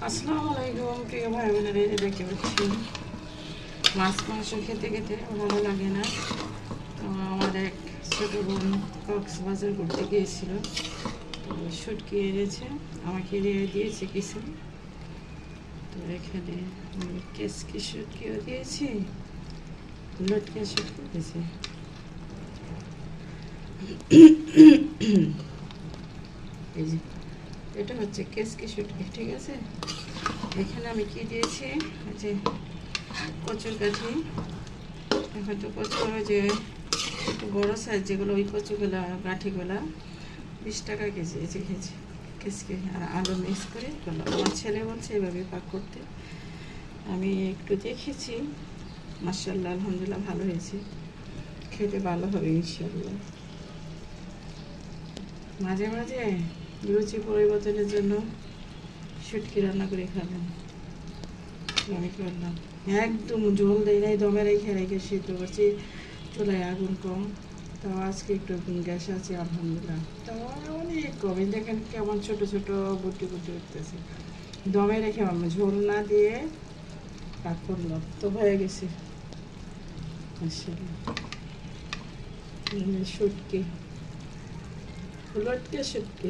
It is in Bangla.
আসসালামু আলাইকুম প্রিয় ভাই বোনেরা, এই যে দেখতে পাচ্ছি মাছ মাংস খেতে খেতে ভালো লাগে না। তো আমার এক ছোটো বোন কক্সবাজার ঘুরতে গিয়েছিল, তো শুটকি এনেছে, আমাকে দিয়েছে কিছু। তো এখানে আমি কেসকি শুটকিও দিয়েছি, লটকে শুটকি দিয়েছি। এই যে এটা হচ্ছে কেসকি শুটকি, ঠিক আছে। এখানে আমি কি দিয়েছি, যে কচুর কাঠি। এখন তো কচুর যে একটু বড়ো সাইজ যেগুলো, ওই কচুগুলা কাঠিগুলা 20 টাকা কেজি এই যে কেজি কেসকি, আর আলু মিক্স করে করলাম। আমার ছেলে বলছে এভাবে পাক করতে, আমি একটু দেখেছি, মাশাআল্লাহ আলহামদুলিল্লাহ ভালো হয়েছে, খেতে ভালো হবে ইনশাআল্লাহ। মাঝে মাঝে রুচি পরিবর্তনের জন্য শুটকি রান্না করে খাবেন। আমি করলাম একদম ঝোল দেয় নাই, দমে রেখে রেখে সিদ্ধ করছি, চুলায় আগুন কম। তাও আজকে একটু গ্যাস আছে আলহামদুলিল্লাহ, তাও অনেক কম। এই দেখেন কেমন ছোটো ছোটো বুটি বুটি উঠতেছে, দমে রেখে আমি ঝোল না দিয়ে পাক করলাম, তো হয়ে গেছে আসলে। শুটকি, লটকে শুটকি।